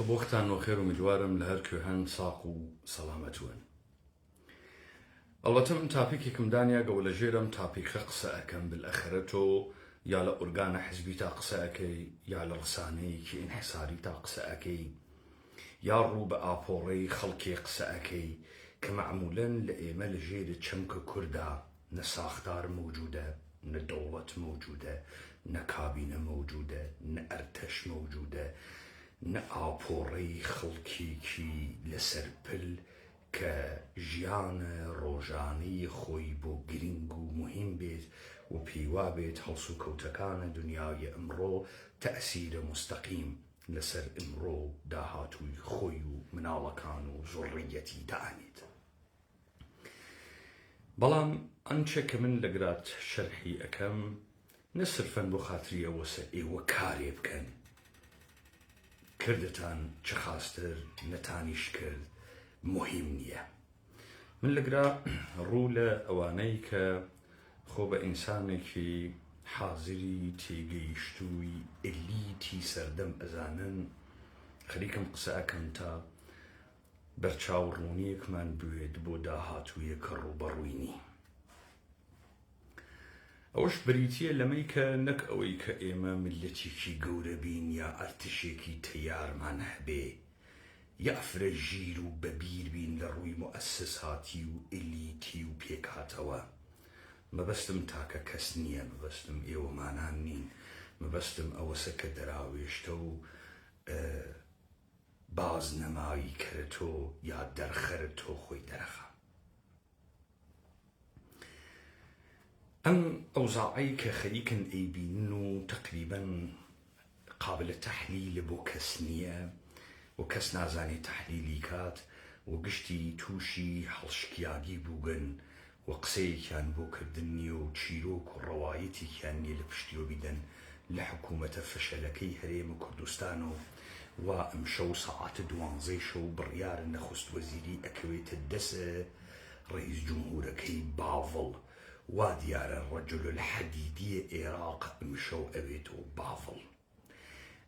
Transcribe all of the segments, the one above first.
بوختان وخير ومجوارم لهركو هن ساقو سلامتون البته من تاپیکێکم دانیا گەورە ژێرم تاپیکە قسە ئەکەم بالئەخرەتۆ یا لە ئورگانە حزبی تا قسە ئەکەی یا لە ڕسانەیەکی ئینحیساری تا قسە ئەکەی یا ڕوو بە ئاپۆڕەی خەڵکی قسە ئەکەی کە معمولاً لە ئێمە لە ژێرە چەمکە کووردا نە ساختار موجودە نە دەوڵەت موجودە نە کابینە موجودە نە ئەرتەش موجودە نە ئاپۆڕەی خەڵکێکی لەسەر پل کە ژیانە ڕۆژانەی خۆی بۆ گرنگ و مهم بێت و پێیوا بێت هەڵس و کەوتەکانە دنیای ئەمڕۆ تەئسیرە مستەقیم لەسەر ئەمڕۆ داهاتووی خۆی و مناڵەکان و زۆڕیەتی دانێت. بەڵام ئەنچە کە من لەگرات شەرحی ئەەکەم نە سرفەن بۆ خاتری ئەوەسە ئێوە کارێ بکەن کردتان چ خاستر نەتانیش کرد مهم نییە. من لەگرا ڕوو لە ئەوانەی کە خۆ بە ئینسانێکی حازری تێگەیشتووی ئەلیتی سەردەم ئەزانن خەریکم قسە ئەکەم تا بەرچاوڕوونیەکمان بوێت بۆ داهاتوویە کە ڕووبەڕووینی. ئەوەش بریتیە لەمەی کە نەک ئەوەی کە ئێمە ملەتێکی گەورە بین یا ئەرتشێکی تەیارمان هەبێ یا ئەفرە ژیر و بەبیر بین لە ڕووی موئەسساتی و ئەلیتی و پێکهاتەوە. مەبەستم تاکە کەس نییە، مەبەستم ئێوەمانان نین، مەبەستم ئەوەسە کە دەراوێشتە و بازنەمایی کەرتۆ یا دەرخەرتۆ خۆی دەرەخە. ئەم ئەوزاعەی کە خەریکن ئەیبینن و تەقریبەن قابلە تەحلیلە بۆ کەس نییە و کەس نازانێت تەحلیلی کات و گشتی تووشی هەڵشکیاگی بووگن و قسەیەکیان بۆ کردن نییە و چیرۆک و ڕەوایەتێکیان نییە لە پشتیوە بیدەن لە حکوومەتە فەشەلەکەی هەرێمە کوردستان و وا ئەمشەو سەعاتە 12 شەو بڕیارە نەخست وەزیری ئەکەوێتە دەسە ڕئیس جومهورەکەی باڤڵ وا دیارە ڕەجل الحەدیدیە عێراق ئەمشەو ئەوێتەوە باڤڵ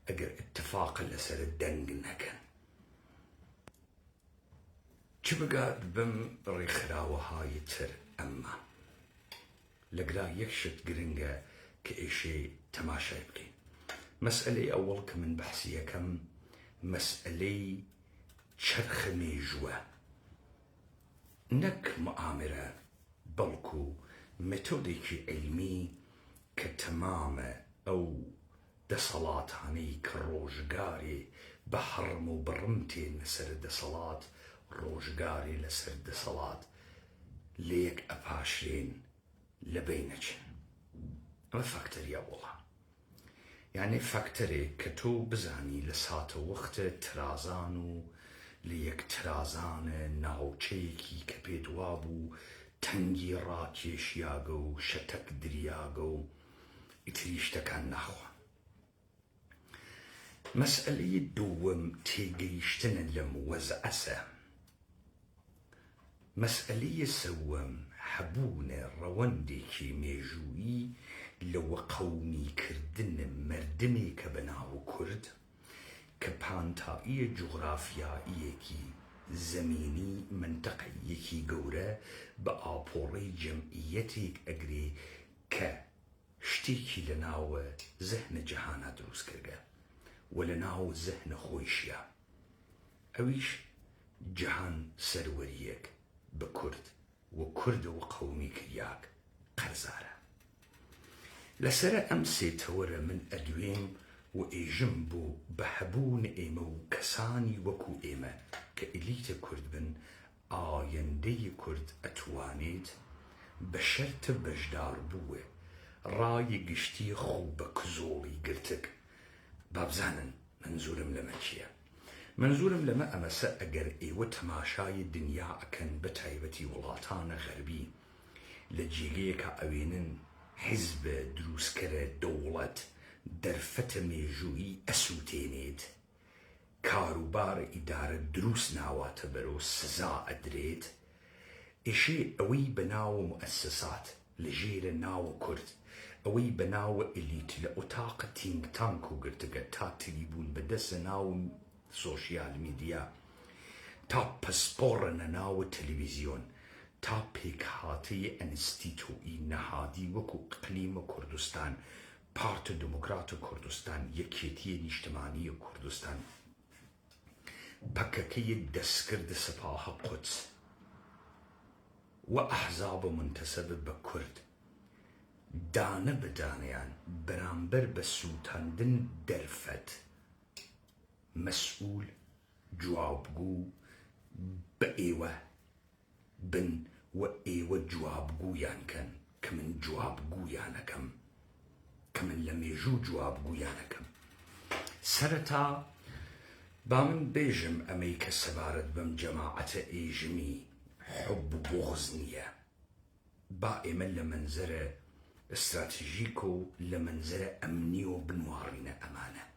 ئەگەر اتفاقە لەسەر دەنگ نەکەن. چ بگات بم ڕێکخراوەهای تر ئەمما لەگرا یەک شت گرنگە کە ئێشێ تەماشای بکەین. مەسئلەی ئەوەڵ کە من بەحسی یەکەم مەسئلەی چەرخە مێژووە، نەک مؤامرە بەڵکو مێتۆدێکی عیلمی کە تەمامە ئەو دەسەڵاتانەی کە ڕۆژگارێ بە هەڕم و بڕم تێن لەسەر دەسەڵات ڕۆژگارێ لەسەر دەسەڵات لە یەک ئەپاشرێن لە بینەچن. ئەمە فاکتەریە وڵا، یعنی فاکتەرێک کە تۆ بزانی لە ساتە وەختە ترازان و لە یەک ترازانە ناوچەیەکی کە پێت وابوو تەنگی ڕاکێشیاگە و شەتەک دریاگە و ئیتری شتەکان ناخوا. مسألة دوم تيجيشتن لم وزعسه مسألة سوم حبون رواندي كي ميجوي لو قومي كردن مردمي كبناو كرد كبانتائية جغرافيائية كي زميني منطقية كي قورة بآبوري جمعيتك أجري كشتيكي لناو ذهن جهانا دروس كرقة ولناو ذهن خويشيا أويش جهان سروريك بكرد وكرد وقومي كرياك قرزارة لسر أمسي تورا من أدوين وإيجنبو بحبون إيمو كساني وكو إيما كإليت كرد بن آيندي كرد أتوانيت بشرت بجدار بوه راي قشتي خوب كزولي قلتك بابزانن منزورم لمنشيه منزورم لما أمسا أجر إيوة تماشاي الدنيا أكن بتايبتي ولاطان غربي لجيليك أوينن حزب دروس كرة دولة درفة ميجوي أسوتينيد كاروبار إدارة دروس ناوات برو سزا أدريد إشي أوي بناو مؤسسات لجيل ناو كرد أوي بناو إليت لأطاقة تينك تانكو قرتك تاتريبون بدس ناو سوشيال ميديا تا بسبورنا ناو التلفزيون تا بيكهاتي انستيتوئي نهادي وكو اقليم كردستان بارت ديمقراط كردستان يكيتي اجتماعي كردستان بككي دسكرد سفاح قدس وأحزاب منتسب بكرد دانه بدانيان برامبر بسوتان دن درفت مسؤول جوابگو بأيوة بن وأيوة جوابگو يان كان كمن جوابگو يانكم كمن لم يجو جوابگو يانكم سرتا بامن بيجم أميك سبارد بم جماعة إيجمي حب بغزنية بائما لمنزرة استراتيجيكو لمنزرة أمنيو بنوارين أمانة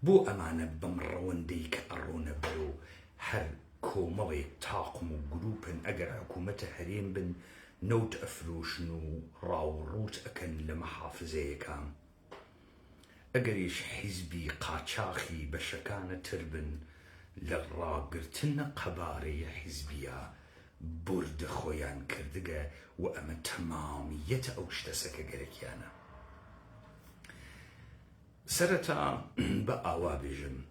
بو أمانة بمرونديك أرونا برو هر كومالي تاقمو جروبن أجر حكومة هرين بن نوت أفروشنو راو روت أكن لمحافظة كام أجريش حزبي قاچاخي بشكانة تربن لراقرتن قباري حزبية برد خويان كردقة وأما تمامية أوشتسك أجريكيانا سرتا بأوابجم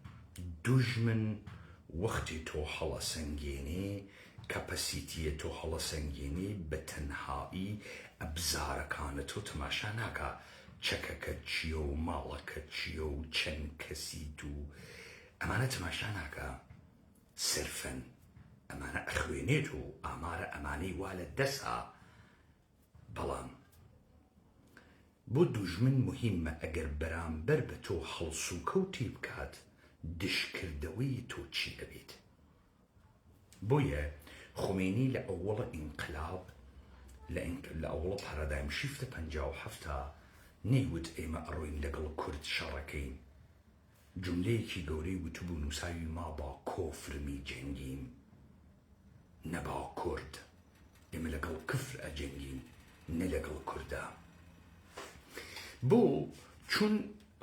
دجمن وقتی تو حالا سنگینی کپاسیتی تو حالا سنگینی به تنهایی ابزارکان تو تماشا نکا چکک چیو مالک چیو چن کسی تو امانه تماشا نکا صرفا امانه اخوینی تو اماره امانی والد دسا بلام بۆ دوژمن مهمە ئەگەر بەرامبەر بە تۆ هەڵسوکەوتی بکات دشکردەوەی تۆ چی ئەبێت بۆیە خۆمێنی لە ئەووەڵە ئینقلاب لە ئەووەڵە پارادایم شیفتە 57 نەیوت ئێمە ئەڕۆین لەگەڵ کورد شەڕەکەین جملەیەکی گەورەی وتبوو نووساوی ما با کۆفرمی جەنگین نە با کورد ئێمە لەگەڵ کفر ئەجەنگین نە لەگەڵ کووردا بۆ چون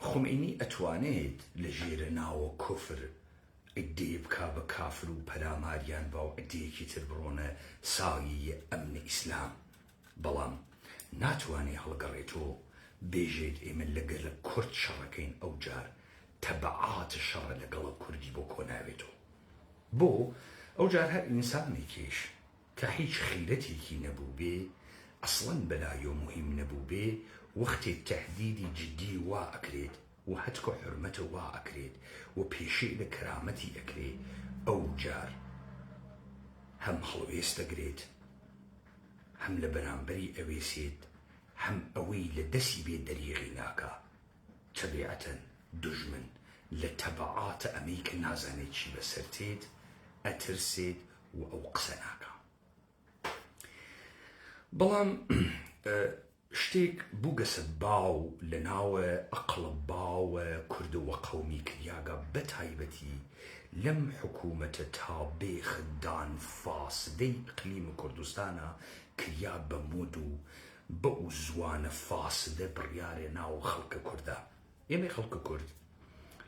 خمینی ئەتوانێت لە ژێرە ناوە کوفر ئیدێ بکا بە کافر و پەراماریان با و ئیدەیەکی تر بڕۆنە ساوی ئەمنی ئیسلام بەڵام ناتوانێ هەڵگەڕێتەوە بێژێت ئێمە لەگەڵ کورد شەڕەکەین ئەو جار تەبعات شەڕە لەگەڵ کوردی بۆ کۆناوێتەوە بۆ ئەو جار هەر ئینسانێکیش کە هیچ خیرەتێکی نەبوو بێ ئەسڵەن بەلایۆ مهم نەبوو بێ وقتی تهدیدی جدی وا ئەکرێت و هەتکۆ حرمەتە وا ئەکرێت و پێشەی لە کەرامەتی ئەکرێت ئەو جار هەم هەڵوێست دەگرێت هەم لە بەرامبەری ئەوێسێت هەم ئەوەی لە دەستی بێ دەریغی ناکا تەبیعەتەن دوژمن لە تەبعاتە ئەمەی کە نازانێت چی بەسەرتێت ئەترسێت و ئەو قسە ناکا بەڵام شتێک بوو گەسە باو لە ناوە ئەقڵە باوە کورد و قەومی کریاگە بەتایبەتی لەم حکوومەتە تا بێخدان فاسدەی ئیقلیمە کوردستانە کریا بەمود و بە و زوانە فاسدە بڕیارێ ناو خەڵکە کوردە. ئێمە خەڵکە کورد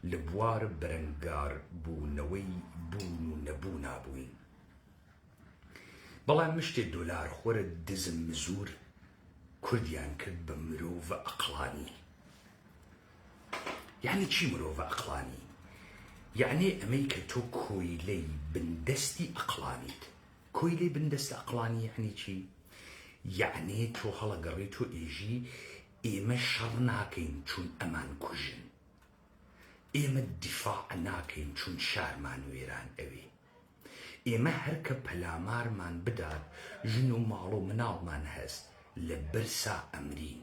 لە بوارە بەرەنگار بوونەوەی بوون و نەبوو نابووین. بەڵام مشتێ دۆلار خۆرە دزم مزور کوردیان کرد بە مرۆڤە ئەقلانی. یعنی چی مرۆڤە ئەقلانی؟ یعنی ئەمەی کە تۆ کۆیلەی بندەستی ئەقلانیت. کۆیلەی بندەستە ئەقلانی یعنی چی؟ یعنی تۆ هەڵەگەڕی تۆ ئێژی ئێمە شەڕ ناکەین چون ئەمان کوژن، ئێمە دیفاع ناکەین چون شارمان وێران ئەوێ، ئێمە هەرکە پەلامارمان بدات ژن و ماڵ و مناڵمان هەست لە برسا ئەمرین.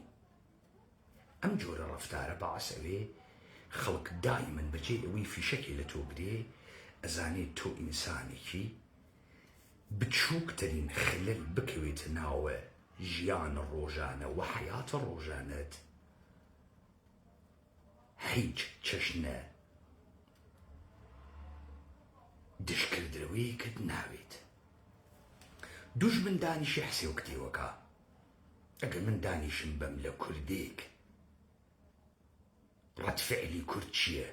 ئەم جۆرە ڕەفتارە بەعەس ئەوێ خەڵک دایمەن بەجێ ئەوەی فیشەکێ لە تۆ برێ ئەزانێت تۆ ئینسانێکی بچووکترین خلل بکەوێتە ناوە ژیانە ڕۆژانە و حیاتە ڕۆژانەت هیچ چەشنە دشکردنەوەیەکت ناوێت. دوژمن دانیشی حسێ و کتێوەکە. ئەگەر من دانیشم بەم لە کوردێک ڕەتفعلی کورد چییە؟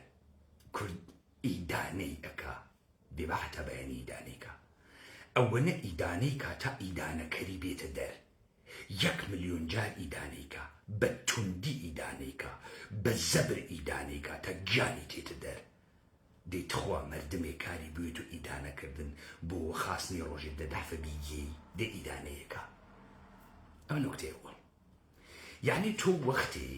کورد ئیدانەی ئەکا بێبەحتە بەیانی ئیدانەیکە. ئەوەنە ئیدانەیکە تا ئیدانەکەری بێتە دەر. 1 ملیۆن جار ئیدانەیکە، بە توندی ئیدانەیکە، بە زەبر ئیدانەیکە تا گیانی تێتە دەر. دەیتخوا مەردمێ کاری بوێت و ئیدانەکردن بۆ خاستنی ڕۆژێ دەدافە بیگەی دە ئیدانەیەکە. ئەمە نوکتەیە وەڵ. یعنی تۆ وەختێ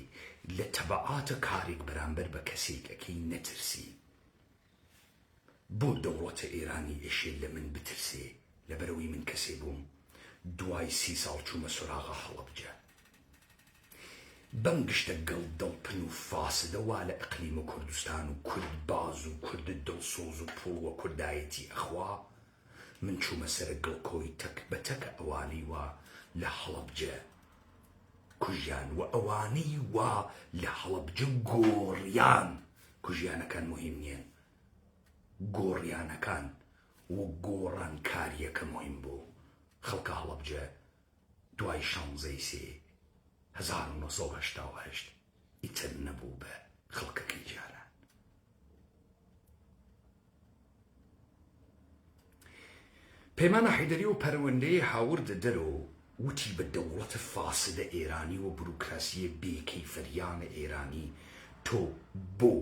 لە تەبعاتە کارێک بەرامبەر بە کەسێکەکەی نەترسی. بۆ دەوڵەتە ئێرانی ئێشێ لە من بترسێ لەبەرەوەی من کەسێ بووم دوای 30 ساڵ چوومە سوراغە هەڵەبجە. بەم گشتە گەڵ دڵپن و فاسدە وا لە ئەقلیمە کوردستان و کورد باز و کورد دڵسۆز و پوڵوە کوردایەتی ئەخوا من چوومە سەرە گڵکۆی تەک بە تەکە ئەوانەی وا لە هەڵەبجە کوژیان و ئەوانەی وا لە هەڵەبجە گۆڕیان. کوژیانەکان مهم نییەن، گۆڕیانەکان و گۆڕان کاریەکە مهم بوو. خەڵکە هەڵەبجە دوای 1988 ئیتر نەبوو بە خەڵکەکەی جاران. پەیمانە حەیدەری و پەروەندەی هاوردە دەرەوە وتی بە دەوڵەتە فاسدە ئێرانی و بروکراسیە بێکەیفەریانە ئێرانی تۆ بۆ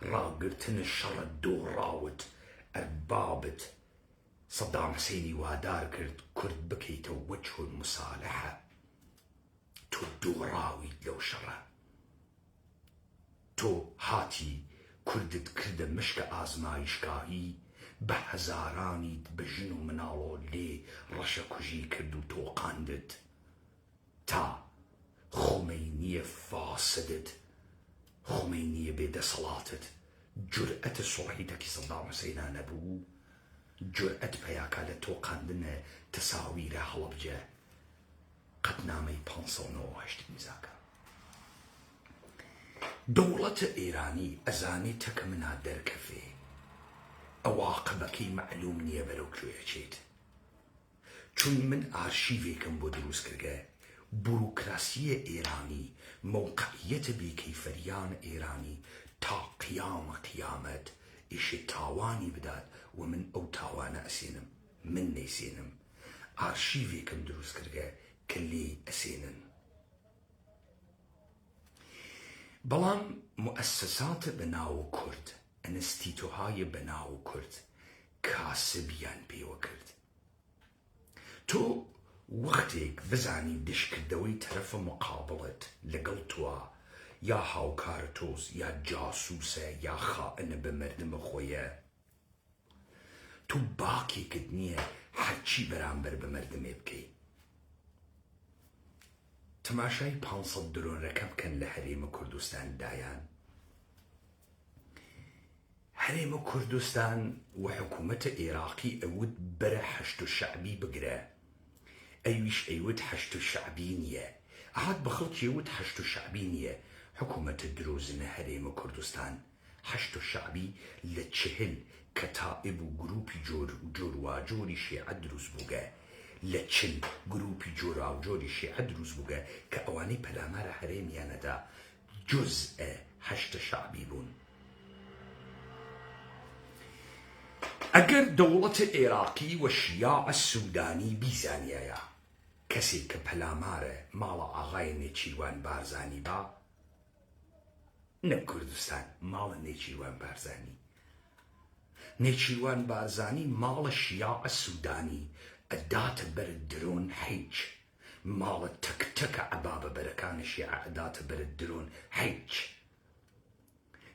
ڕاگرتنە شەڕە دۆڕاوت ئەربابت سەدام حوسێنی وادار کرد کورد بکەیتەوە وەجه الموسالەحە. تۆ دۆڕاویت لەو شەڕە. تۆ هاتی کوردت کردە مشکە ئازمایشگاهی بە هەزارانیت بە ژن و مناڵۆ لێ ڕەشە کوژی کرد و تۆقاندت تا خۆمەینیە فاسدت، خۆمەینیە بێدەسەڵاتت جورئەتە سوڵحیتەکی سەدام حوسێنا نەبوو، جورئەت پەیاکە لە تۆقاندنە تەساویرە هەڵەبجە قەتنامەی 598 میزاکە. دەوڵەتە ئێرانی ئەزانێت تەکە منا دەرکەفێ ئەواقبەکەی معلوم نییە بەرەو کوێچێت. چون من ئارشیڤێکم بۆ دروست کردگە بروکراسیە ئێرانی موقعیەتە بێکەیفەریان ئێرانی تا قیامە قیامەت ئیشێ تاوانی بدات و من ئەو تاوانە ئەسێنم، من نەیسێنم. ئارشیڤێکم دروست کردگە کە لێ ئەسێنن. بەڵام مؤسساتە بەناو کورد، ئەنستیتۆهای بەناو کورد کاسبیان پێوە کرد. تۆ وەختێک بزانی دشکردەوەی تەرەفە مقابڵت لەگەڵ تووە یا هاوکارە تۆز یا جاسووسە یا خائنە بە مەردمە خۆیە، تو باکێکت نییە هەرچی بەرامبەر بە مەردمێ بکەی. تەماشای 500 درۆنەکە بکەن لە هەرێمە کوردستان دایان. هەرێمە کوردستان و حکوومەتە عێراقی ئەوت بەرە حەشت و شەعبی بگرە، ئەویش ئەیوت حەشت و شەعبی نییە، عاد بخلق يود حشد شعبينية حكومة الدروزن هريم كردستان. حشد الشعبي لتشهل كتائب وجروبي جور واجوري شيعة دروز بوغا لتشن جروبي جورا وجوري شيعة دروز بوغا كأواني بلامار هريم ياندا جزء حشد شعبي بون. اگر دولة العراقي والشياع السوداني بيزانيايا كسي كبلامار مالا آغاي نيچيوان بارزاني با نب كردستان مالا نيچيوان بارزاني. نيچيوان بارزاني مالا الشياع السوداني ادات بردرون حيج مالا تك عبابة بركان الشياع ادات بردرون حيج.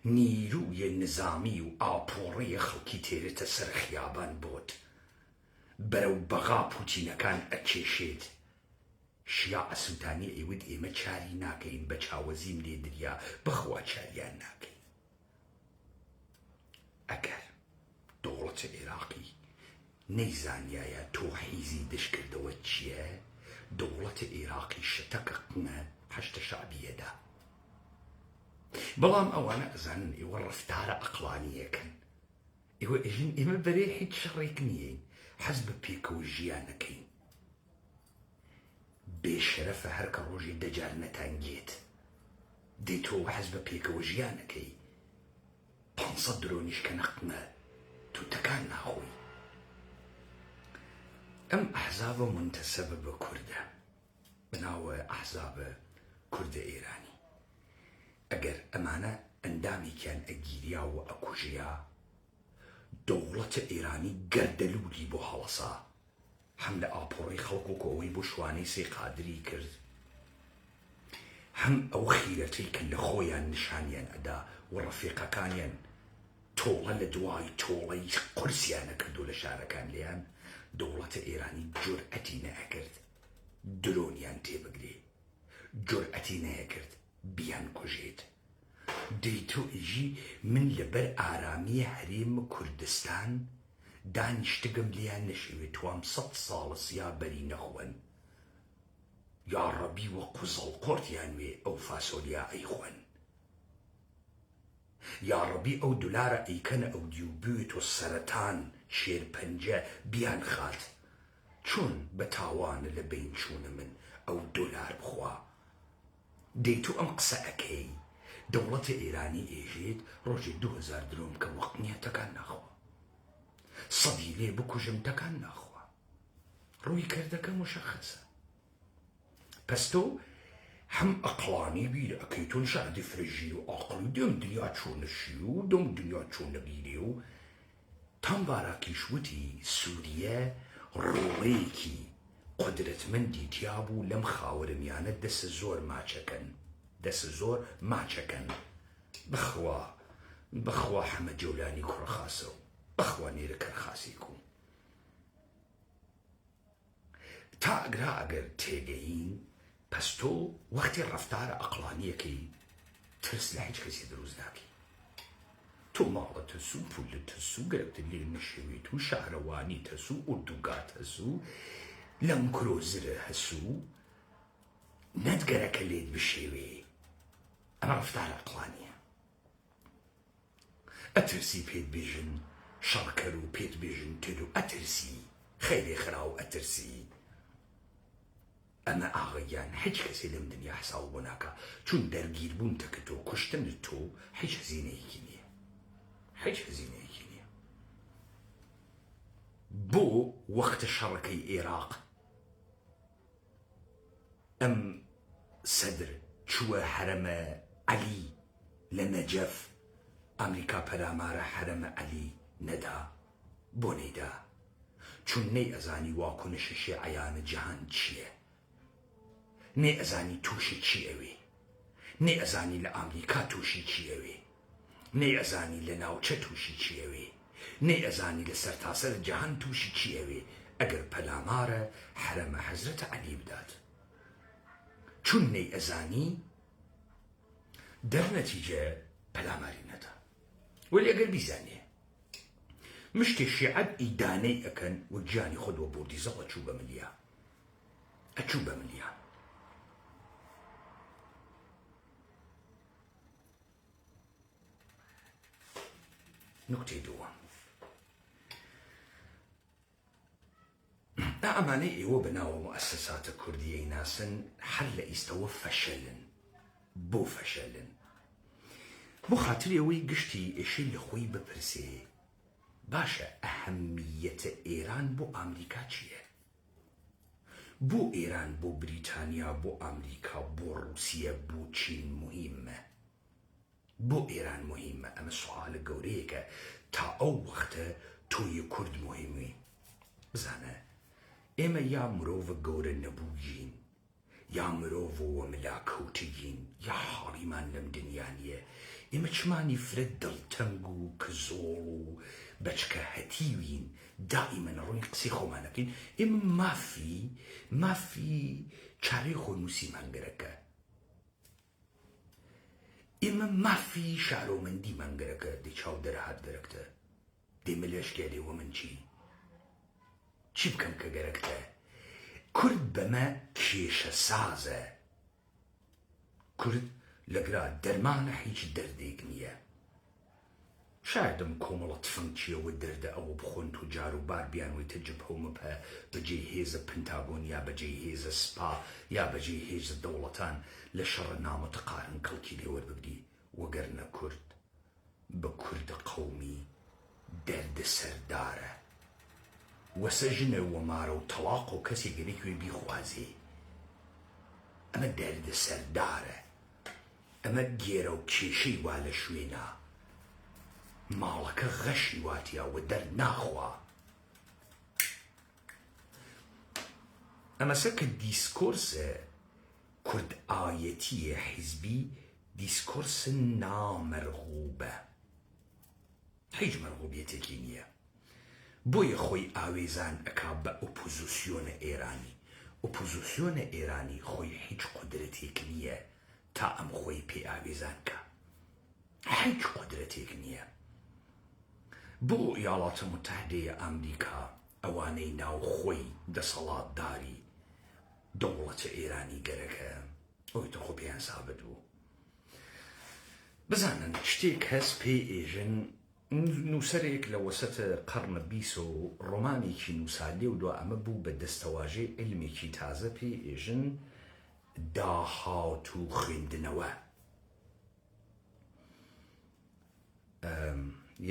نیروی نظامی و ئاپۆڕەیە خەڵکی تێرێتە سەر خیابان بۆت بەرەو بەغا پوتینەکان ئەچێشێت. شیاع سووتانی ئەیوت ئێمە چاری ناکەین بە چاوەزیم لێ دریا بەخوا چاریان ناکەین. ئەگەر دەوڵەتە عێراقی نەیزانیایە تۆ حیزی دشکردەوە چییە، دەوڵەتە عێراقی شتەکەقنە حەشتە شعبیەدا. بەڵام ئەوانە ئەزانن ئێوە ڕەفتارە ئەقڵانیەکەن. ئێوە ئەژین ئێمە بەرێ هیچ شەڕێک نییەین، حەز بە پێکەوە ژیانەکەین. بێشەرەفە هەرکە ڕۆژی دەجار نەتانگێت دەی تۆ حەز بە پێکەوە ژیانەکەی 500 درۆنیش کە نەقمە تووتەکان ناخۆی. ئەم ئەحزابە منتەسەبە بە کوردە بناوە ئەحزابە کوردە ئێرانی. ئەگەر ئەمانە ئەندامێکیان ئەگیریا و ئەکوژیا دەوڵەتە ئێرانی گەردەلوولی بۆ هەڵەسا هەم لە ئاپۆڕەی خەڵک و ئەوەی بۆ شوانەی سێ قادری کرد هەم ئەو خیرەتەی کە لە خۆیان نیشانیان ئەدا و ڕەفیقەکانیان تۆڵە لە دوای تۆڵەی قورسیانە کردو لە شارەکان لێیان دەوڵەتە ئێرانی جورئەتی نەئەکرد درۆنیان تێبگرێ، جورئەتی نەیەکرد بیان کوژێت. دەی تۆ ئیژی من لەبەر ئارامیە هەرێمە کوردستان دانیشتگەم لیان نەشێوێت توام 100 ساڵە سیا بەری نەخۆن یا ڕەبی وە قوزەڵ قۆرتیان وێ ئەو فاسۆلیا ئەیخۆن یا ڕەبی ئەو دولارە ئەیکەنە ئەو دیو بوێت و سەرەتان شێرپەنجە بیان خات چۆن بە تاوانە لە بین چوونە من ئەو دۆلار بخوا. دەی تۆ ئەم قسە ئەکەی دەوڵەتە ئێرانی ئێژێت ڕۆژێ 2000 درۆم کە وەق نییە تەکان ناخوا، سەدی لێ بکوژم تەکان ناخوا. ڕووی کردەکە مشەخصە. پس تۆ هەم ئەقڵانی بیر ئەەکەی تۆ شادی فرژی و ئاقڵی دەم دنیا چۆنەشی و دەم دنیا چۆنەبیرێ و تام باراکیش وتی سووریە ڕۆڵەیەکی قدرتمەندی تیابوو لەم خاوەرمیانە دەسە زۆر ماچەکەن. بەخوا حەمە جەولانی کوڕەخاسە و بەخوا نێرە کەرخاسی کوم. تا ئەگرا ئەگەر تێگەین پس تۆ وەختی ڕەفتارە ئەقڵانیەکەی ترس لە هیچ کەسی دروست ناکەی. تۆ ماڵەت هەسو و پولت هەسو و گەرەکتت لێ نەشێوێت و شارەوانیت هەسو و ئوردوگات هەسو لەم کرۆزرە هەسوو نەتگەرەکە لێت بشێوێ. ئەمە ڕەفتارە ئەقڵانیە. ئەترسی پێت بێژن شەڕکەر و پێت بێژن تر و ئەترسی خەیرێ خرا و ئەترسی. ئەمە ئاغەیان هیچ کەسێ لەم دنیا حساو بۆ ناکە چون دەرگیر بوون تەکە تۆ کوشتنت تۆ هیچ هەزینەیەکی نییە، هیچ هەزینەیەکی نییە. بۆ وەختە شەڕەکەی عێراق ئەم سەدر چووە حرەمە عەلی لە نەجەف ئەمریکا پەلامارە حرەمە عەلی نەدا بۆ نەیدا چون نەی ئەزانی واکۆنشە شیعەیانە جەهان چییە، نەی ئەزانی تووشی چی ئەوێ، نەی ئەزانی لە ئەمریکا تووشی چی ئەوێ، نەی ئەزانی لە ناوچە تووشی چی ئەوێ، نەی ئەزانی لە سەرتاسەر جەهان تووشی چی ئەوێ ئەگەر پەلامارە حرەمە حەزرەتە عەلی بدات. چون نەی ئەزانی دەرنەتیجە پەلاماری نەدا. وەلی ئەگەر بیزانێ مشتێ شیعەت ئیدانەی ئەکەن وەک گیانی خۆدوە بۆردی زەڵ ئەچوو بە ملیان. نکته دووەم ئەمانەی ئێوە بەناوە مؤسساتە کوردیەی ناسن هەر لە ئیستەوە فەشەلن بۆ فەشەلن بۆ خاتر ئەوەی گشتی ئێشەی لە خۆی بپرسێ باشە ئەهەمیەتە ئێران بۆ ئامریکا چییە؟ بۆ ئێران بۆ بریتانیا بۆ ئامریکا بۆ رووسیە بۆ چین مهمە بۆ ئێران مهمە ئەمە سوالە گەورەیەکە تا ئەو وەختە تۆیە کورد مهمی بزانە ئێمە یا مرۆڤە گەورە نەبووین یا مرۆڤەوە ملاکەوتگین یا حاڵیمان لەم دنیا نیە ئێمە چمانی فرە دڵتەنگ و کزۆڵ و بەچکە هەتیوین دائیمەن ڕووی قسەی خۆمانەکەین ئێمە مافی چارەی خۆنووسی مانگەرەکە ئێمە مافی شارۆمەندی مانگەرەکە دەی چاو دەرهات گەرەکتە دەی ملێشکێ دەیوە من چی بکەم کە گەرەکتە کورد بەمە کێشە سازە کورد لەگرا دەرمانە هیچ دەردێک نییە شایدم کۆمەڵە تفنگچیەوە دەردە ئەوە بخۆن و جار و بار بیانوەیتە جبهە و مەپە بەجێ هێزە پنتاگۆن یا بەجێ هێزە سپا یا بەجێ هێزە دەوڵەتان لە شەڕە نامەتەقارن کەڵکی لێوەربگری وەگەرنە کورد بە کوردە قەومی دەردە سەردارە وەسە ژنە وەمارە و تەواق و کەسێک گەرێکوێ بیخوازێ ئەمە دەردە سەردارە ئەمە گێرە و کێشەی وا لە شوێنە ماڵەکە غەشی واتیاوە دەرد ناخوا ئەمەسە کە دیسکۆرسە کورد ئایەتیە حیزبی دیسکۆرسە نامەرغوبە هیچ مەرغوبیەتێکی نییە بۆیە خۆی ئاوێزان ئەکا بە ئۆپۆزیسیۆنە ئێرانی ئۆپۆزیسیۆنە ئێرانی خۆی هیچ قودرەتێک نییە تا ئەم خۆی پێ ئاوێزان کە هیچ قودرەتێک نییە بۆ ئیاڵاتە متحدەیە ئەمریکا ئەوانەی ناو خۆی دەسەڵاتداری دەوڵەتە ئێرانی گەرەکە ئەوی تۆ خۆ پێیان سابت بوو بزانن شتێک هەست پێ ئێژن نووسەرێک لە وەسەتە قەرنە 20 و ڕۆمانێکی نووسالێ و دو ئەمە بوو بە دەستەواژەی علمێکی تازە پێ ئێژن داهات و خوێندنەوە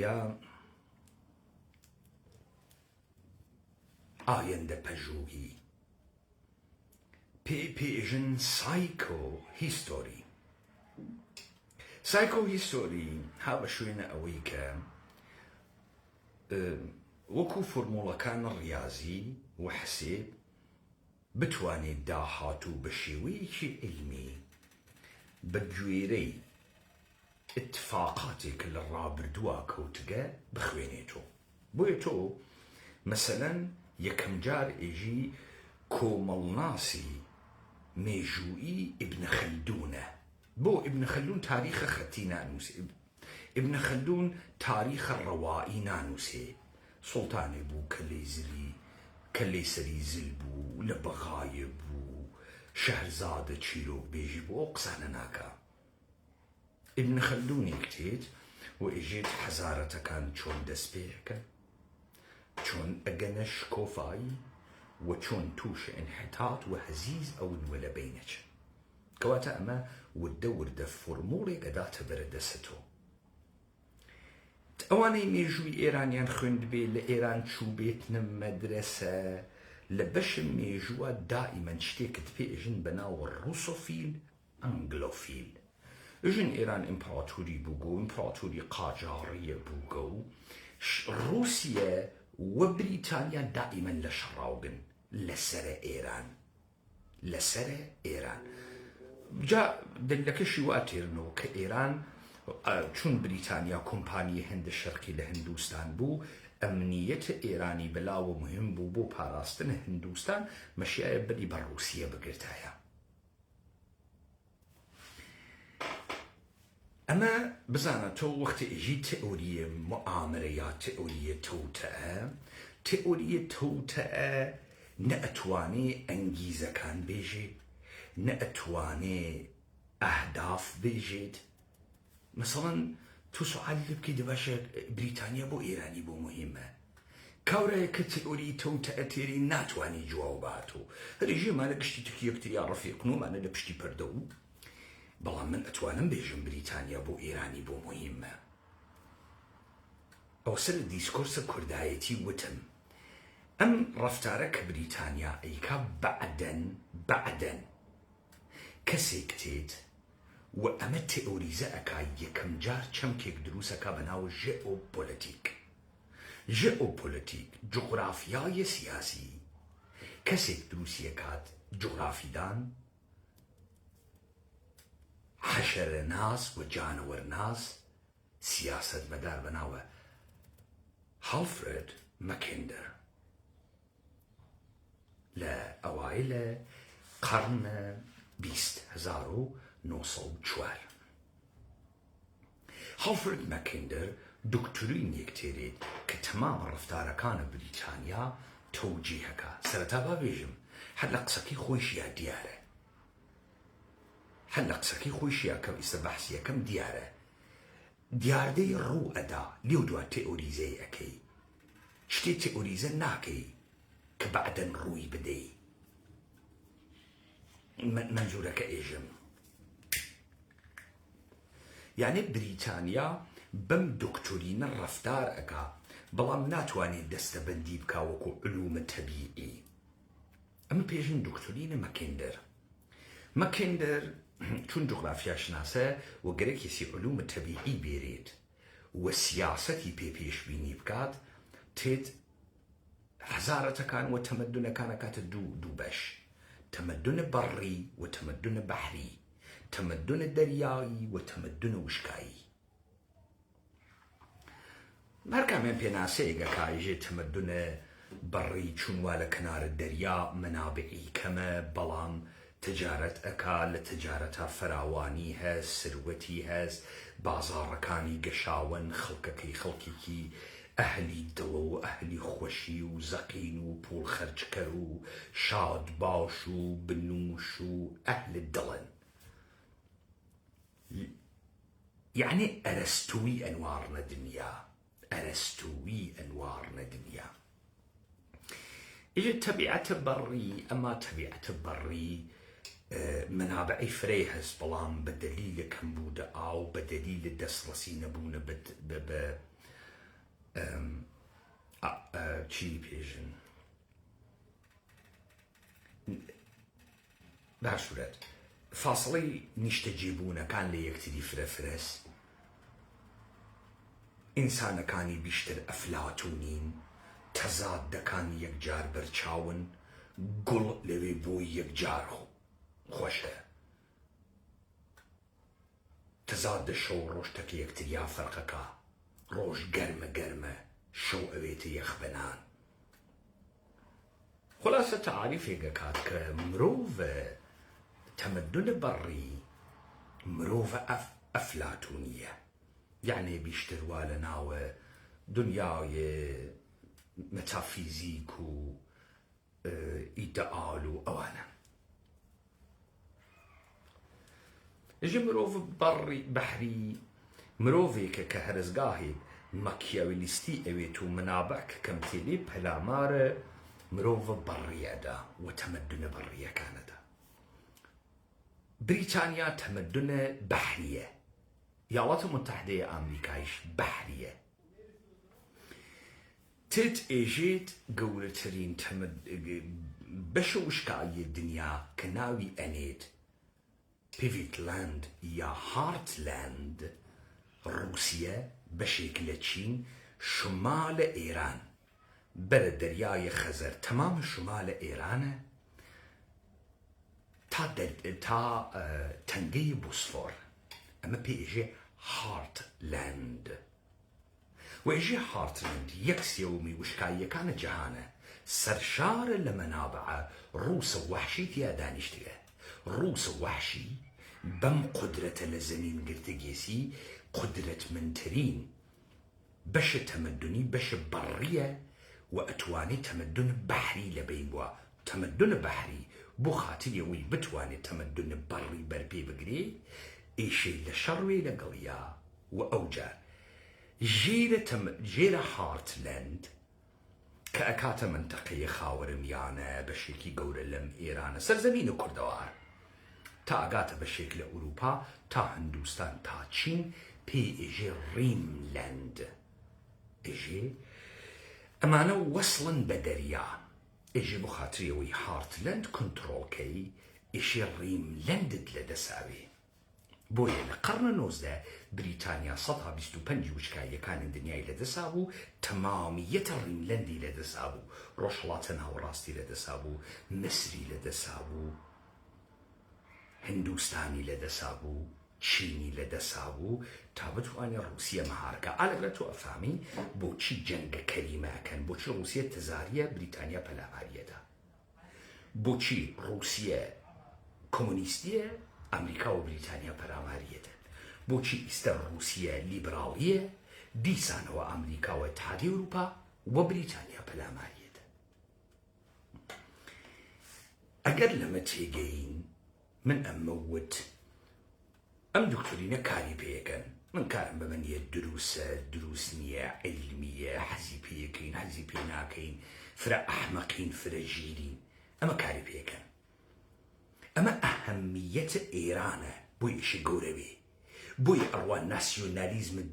یا ئایەندە پەژوهی پێژن سایکۆ هیستۆری سایکۆ هیستۆری ها بە شوێنە ئەوەی کە وەکو فۆرمۆڵەکان ڕیاضی و حسێب بتوانێت داهاتوو بە شێوەیەکی علمی بە گوێرەی اتفاقاتێک لە ڕابردووە کەوتگە بخوێنێتەوە بۆیە تۆ مەسەلەن یەکەم جار ئێژی کۆمەڵناسی مێژووی ئیبن خەلدونە بۆ ئیبن خەلدون تاریخە خەتی نانووسێ ئیبن خەلدون تاریخە ڕەوایی نانووسێ سوڵتانێ بوو کە لێ سەری زل بوو لە بەغایە بوو شەهرزادە چیرۆک بێژی بۆ ئەو قسانە ناکە ئیبن خەلدونێک تێت و ئێژێت حەزارەتەکان چۆن دەست پێەکە چۆن ئەگەنە شکۆفایی و چۆن تووشە ئینحیتات و هەزیز ئەون وە لە بینەچە کەواتە ئەمە وردە وردە فۆرمۆڵێک ئەداتە بەرەدەستەوە ئەوانەی مێژووی ئێرانیان خوێند بێ لە ئێران چوو بێتنە مەدرسە لە بەشم مێژووە دائیمەن شتێکت پێژن بەناوە ڕوسۆفیل ئەنگلۆفیل ژن ئێران ئیمپراتوری بووگە و ئیمپراتوری قاجاڕیە بووگە و رووسیە و بریتانیا دائیمەن لە شەڕاوگن لەسرە ئێران جا دەنگەکەشی وا تێرنەوە کە ئێران چون بریتانیا کۆمپانیە هێندە شەرقی لە هندوستان بوو ئەمنیەتە ئێرانی بەلاوە مهم بوو بۆ پاراستنە هندوستان مەشیایە بەری بە رووسیە بگرتایە ئەمە بزانە تۆ وەختە ئێژی تئۆریە موعامەرە یا تئۆریە تەوتەئە نەئەتوانێ ئەنگیزەکان بێژێت نەئەتوانێ ئەهداف بێژێت مثڵەن تو سوال لبكي دباشا بريطانيا بو إيراني بو مهمة كورا كتئوري تو تأثيري ناتواني جواباتو ريجيم أنا قشتي تكي يكتري رفيقنو ما أنا لبشتي بردو بەڵام من ئەتوانم بێژم بریتانیا بۆ ئێرانی بۆ مهمە ئەوسەر لە دیسکۆرسە کوردایەتی وتم ئەم ڕەفتارە کە بریتانیا ئەیکا بەعدەن کەسێک تێت و ئەمە تئۆریزە ئەکا یەکەم جار چەمکێک دروستەکە بەناو ژئۆپۆلیتیک جوغرافیای سیاسی کەسێک دروستیەکات جوغرافیدان حشر ناس و جانور ناس سیاست مدار بناوه هالفرد ماکندر لأوائل قرن 1904 هالفرد ماکندر دکتورین یەکتێرێت کە تەمام ڕەفتارەکانە بریتانیا تەوجیهەکە سەرەتا با بێژم هەر لە قسەکەی خۆیشیان دیارە هەر لە قسەکەی خۆیشیان کەم ئێستا بەحسیەکەم دیارە دیاردەی ڕوو ئەدا لێو دوات تئۆریزەی ئەەکەی شتێ تئۆریزە ناکەی کە بەعدەن ڕووی بدەی منزورەکە ئێژم یعنی بریتانیا بەم دکتۆرینە ڕەفتار ئەکا بەڵام ناتوانێت دەستەبەندی بکا وەکو علومە تەبیعی ئەمە پێژن دکتۆرینە ماکندر چون جغرافیا شناسە و گەرەکێسی علومە تەبیعی بێرێت و سیاسەتی پێشبینی بکات تێت حەزارەتەکان و تەمەدونەکان ئەکاتە دوو بەش تەمەدونە بەڕی و تەمەدونە بەحری تەمەدونە دەریایی و تەمەدونە وشکایی هەرکامیان پێناسەیەگە کاژێ تەمەدونە بەڕی چونوا لە کەنارە دەریا مەنابعی کەمە بەڵام تجارەت ئەکا لە تجارەتە فراوانی هەست سروەتی هەست بازاڕەکانی گەشاون خەڵکەکەی خەڵکێکی ئەهلی دڵ و ئەهلی خۆشی و زەقین و پوڵ خەرجکەر و شاد باش و بنووش و ئەهل دڵن یعنی ئەرەستووی ئەنوارنە دنیا إجا طبيعة بري أما طبيعة بري منابعي فريهس بلام بدليل كمبودة أو بدليل دسرسي نبونا چی بيجن باشورت فاصلي نشتجيبونا كان ليكتدي فرفرس إنسان كاني بيشتر أفلاتونين تەزاد دەکان یەکجار بەرچاون گوڵ لەوێ بۆی یەکجار خۆشە تەزادە شەو ڕۆژتەکە یەکتریا فەرقەکە ڕۆژ گەرمە شەو ئەوێتە یەخبەنان خلاصە تعاریفێکەکات کە مرۆڤە تەمەدونە بەڕی مرۆڤە ئەفلاتونیە یعنی بیشتر وا لە ناوە دنیای متافیزیک و ئیدەئال و ئەوانە ئەژە مرۆڤ بەحری مرۆڤێکە کە هەرزگاهێک مەکیاویلیستی ئەوێت و منابع کە کەمتێنێ پەلامارە مرۆڤە بەڕیەدا و تەمەدونە بەڕیەکانەدا بریتانیا تەمەدونە بەحریە یاڵاتە متحدەیە ئامریکایش بەحریە تێت ئێژێت گەورەترین بەشە وشکایی دنیا کە ناوی ئەنێت پیڤیتلاند یا هارتلاند رووسیە بەشێک لە چین شمالە ئێران بەرە دەریای خەزەر تەمامە شمالە ئێرانە تا تەنگەی بوسفۆر ئەمە پێ ئێژێ هارتلاند وێژێ هارتلاند یەک سێوەمی وشکاییەکانە جەهانە سەرشارە لە مەنابعە ڕووسە وەحشی تیا دانیشتگە ڕووسە وەحشی بەم قودرەتە لە زەمین گرتەگێسی قودرەتمەندترین بەشە تەمەدونی بەشە بەڕیە و ئەتوانێت تەمەدون بەحری لەبەی بووە تەمەدونە بەحری بۆ خاتریەوەی بتوانێت تەمەدونە بەڕی بەرپێ بگرێ ئێشەی لە شەڕوێ لەگەڵیا وأوجا جيرة هارتلاند كأكاتا منطقية خاورميانة بشكل قورة لم إيران سرزمين كردوار تا أغاتا بشكل أوروبا تا هندوستان تا چين بي إجي ريملاند إجي أمانا وصلا بدريا إجي بخاطري وي هارتلاند كنترول كي إجي ريملاند لدساوي بۆیە لە قەرنە 19 بریتانیا 125 وشکایەکانی دنیای لەدەسابوو تەمامیەتە ڕیملەندی لەدەسابوو ڕۆژهەڵاتە ناوەڕاستی لەدەسابوو مصری لەدەسابوو هندوستانی لەدەسابوو چینی لەدەسابوو تا بتوانێت ڕووسیە مەهارکە ئالەگرە تۆ ئەفامی بۆچی جەنگە کەریمەکەن بۆچی ڕووسیە تزاریە بریتانیا پەلاماریەدا بۆچی ڕووسیە کۆمونیستیە ئەمریکا و بریتانیا پەراماریەتە بۆچی ئیستا ڕووسیە لیبراڵیە دیسانەوە ئەمریکا و اتحادی ئەوروپا و بریتانیا پەلاماریەتە ئەگەر لەمە تێگەین من ئەمەوت ئەم دکتۆرینە کاری پێەکەن من کارم بە منیە دروسە دروست نییە عیلمیە حەزی پێەکەین حەزی پێ ناکەین فرە ئەحمەقین فرە ژیرین ئەمە کاری پێەکەن ئەمە ئەهەمیەتە ئێرانە بۆی ئیشی گەورە بێ بۆی ئەڕوا ناسیۆنالیزمە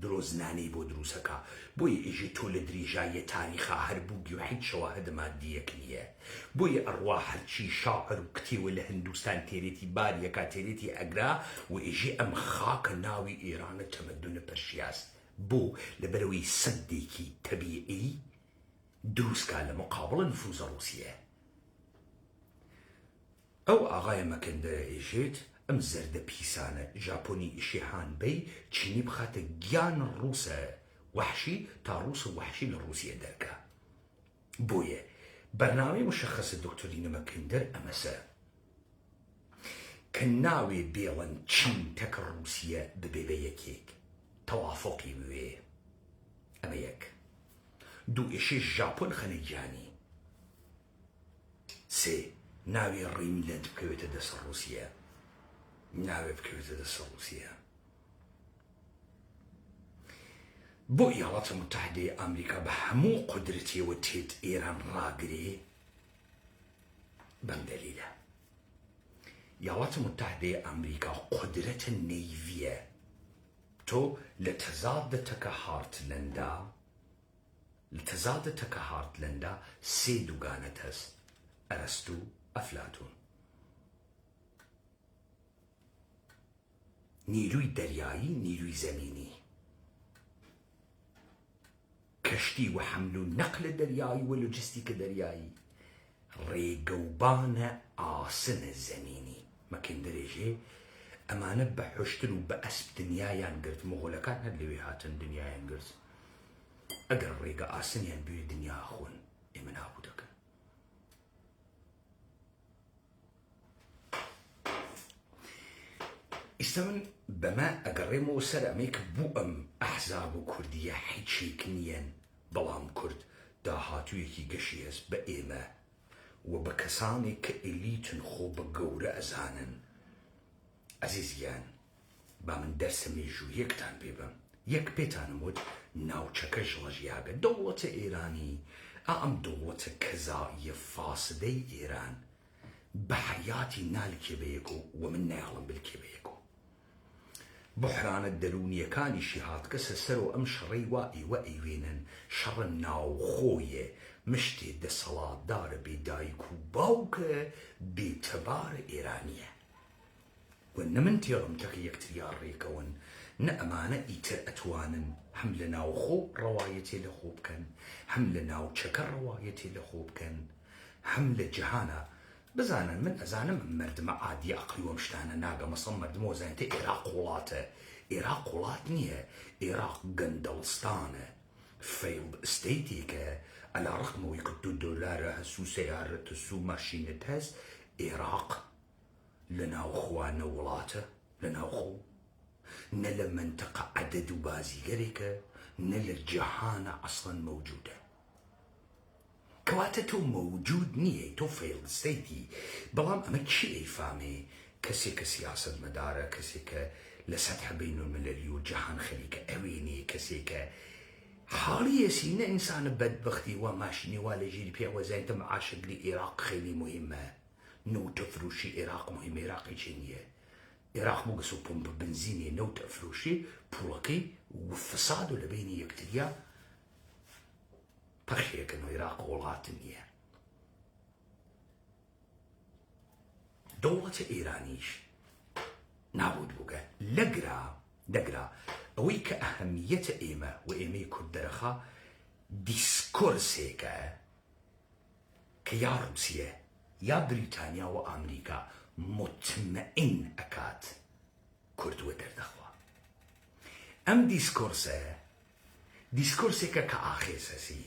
درۆزنانەی بۆ دروستەکە بۆی ئیژی تۆ لە دریژایە تاریخا هەربووگی و هیچ شەواهد مادیەک نییە بۆی ئەڕوا هەرچی شاعر و کتێوە لە هندوستان تێرێتی باریەکە تێرێتی ئەگرا و ئیژی ئەم خاکە ناوی ئێرانە تەمەدونە پەرشیاس بۆ لەبەرەوەی سەدێکی تەبیعی دروستکە لە مقابڵە نفوزە ڕووسیە ئەو ئاغایە مەکەندەرە ئێژێت ئەم زەردە پیسانە ژاپۆنی ئیشیهان بەی چینی بخاتە گیان ڕووسە وەحشی تا ڕووسە وەحشی لە ڕووسیە دەرکە بۆیە بەرنامەی مشەخەسە دکتۆرینە مەکەندەر ئەمەسە کە ناوێ بێڵەن چین تەکە ڕووسیە ببێ بە یەکێک تەوافۆقی بوێ ئەمە یەک دوو ئێشێ ژاپۆن خەنە گیانی سێ ناوی ڕیملەند بکەوێتە دەست ڕووسیە ناوێ بکەوێتە دەست ڕووسیە بۆ ئیاڵاتە متحدەی ئەمریکا بە هەموو قودرەتیەوە تێت ئێران ڕاگرێ بەم دەلیلە ئیاڵاتە متحدەی ئەمریکا قودرەتە نەیڤیە تۆ لە تەزادە تەکە هارتلەندا سێ دووگانەت هەست ئەرەستو ئەفلاتون نیروی دەریایی نیروی زەمینی کەشتی و حەمل و نەقلە دەریایی و لۆجستیکە دەریایی ڕێگەوبانە ئاسنە زەمینی مەکەندەرێژێ ئەمانە بە حوشتن و بە ئەسب دنیایان گرت مۆغۆلەکان هەر لەوێ هاتن دنیایان گرت ئەگەر ڕێگە ئاسنیان بوێ دنیا خۆن ئێمە نابوو دەکەن ئێستا من بەمە ئەگەڕێمەوە سەر ئەمەی کە بوو ئەم ئەحزاب و کوردیە هیچێک نیەن بەڵام کورد داهاتوویەکی گەشی هەست بە ئێمە و بە کەسانێک کە ئێلیتن خۆ بە گەورە ئەزانن ئەزیزیان با من دەرسە مێژوویەکتان پێ بم یەک پێتانم وت ناوچەکە ژڵەژیاگە دەوڵەتە ئێرانی ئەم دەوڵەتە کەزاییە فاسدەی ئێران بە حەیاتی نالکێ بەیەکۆ و من نایڵم بلکێ بەیەکۆ بحرانە دەرونیەکانیشی هات کەسە سەرەوە ئەم شەڕەی وا ئێوە ئەیوێنن شەڕە ناوخۆیە مشتێ دەسەڵاتدارە بێدایک و باوکە بێتەبارە ئێرانیە و نە من تێڵم تەکە یەکتریا ڕێکەون نە ئەمانە ئیتر ئەتوانن هەم لە ناوخۆ ڕەوایەتێ لە خۆ بکەن هەم لە ناوچەکە ڕەوایەتێ لە خۆ بکەن هەم لە جیهانە بزانن من ئەزانم مردمە عادی عەقلی وەم شتانە ناگە مەسەڵ مردمەوە زانێتە عێراق وڵاتە عێراق وڵات نییە عێراق گەندەڵستانە فەیڵد ئستەیتێکە ئەلا ڕقمەوەی کە $2 هەسوو سەیارەت هەسوو ماشینت هەست عێراق لە ناوخواانە وڵاتە لە ناوخۆ نە لە منتەقە عەدەد و بازیگەرێکە نە لە جیهانە ئەسڵەن مەوجودە کەواتە تۆ مەوجود نییە تۆ فەیڵستەیتی بەڵام ئەمە چی ئەیفامێ کەسێک کە سیاسەتمەدارە کەسێک کە لسطح بين المللي وجهان خليك أويني كسيكا حاليا سينا إنسان بدبختي وماشني ولا جيري بيا وزين تم عاشق لي إراق خيلي مهمة نو تفروشي إراق مهم إراقي جنية إراق مقصو بومب بنزيني نو تفروشي بولكي وفساد لبيني يكتريا بخشي كنو إراق ولغاتنية دولة إيرانيش نابود بوغا لقرا اوي كأهمية إيما وإيمي كردرخا ديسكورسيكا كيا روسيا يا بريطانيا وأمريكا مطمئن أكاد كرد ودردخوا أم ديسكورسيكا كآخيزسي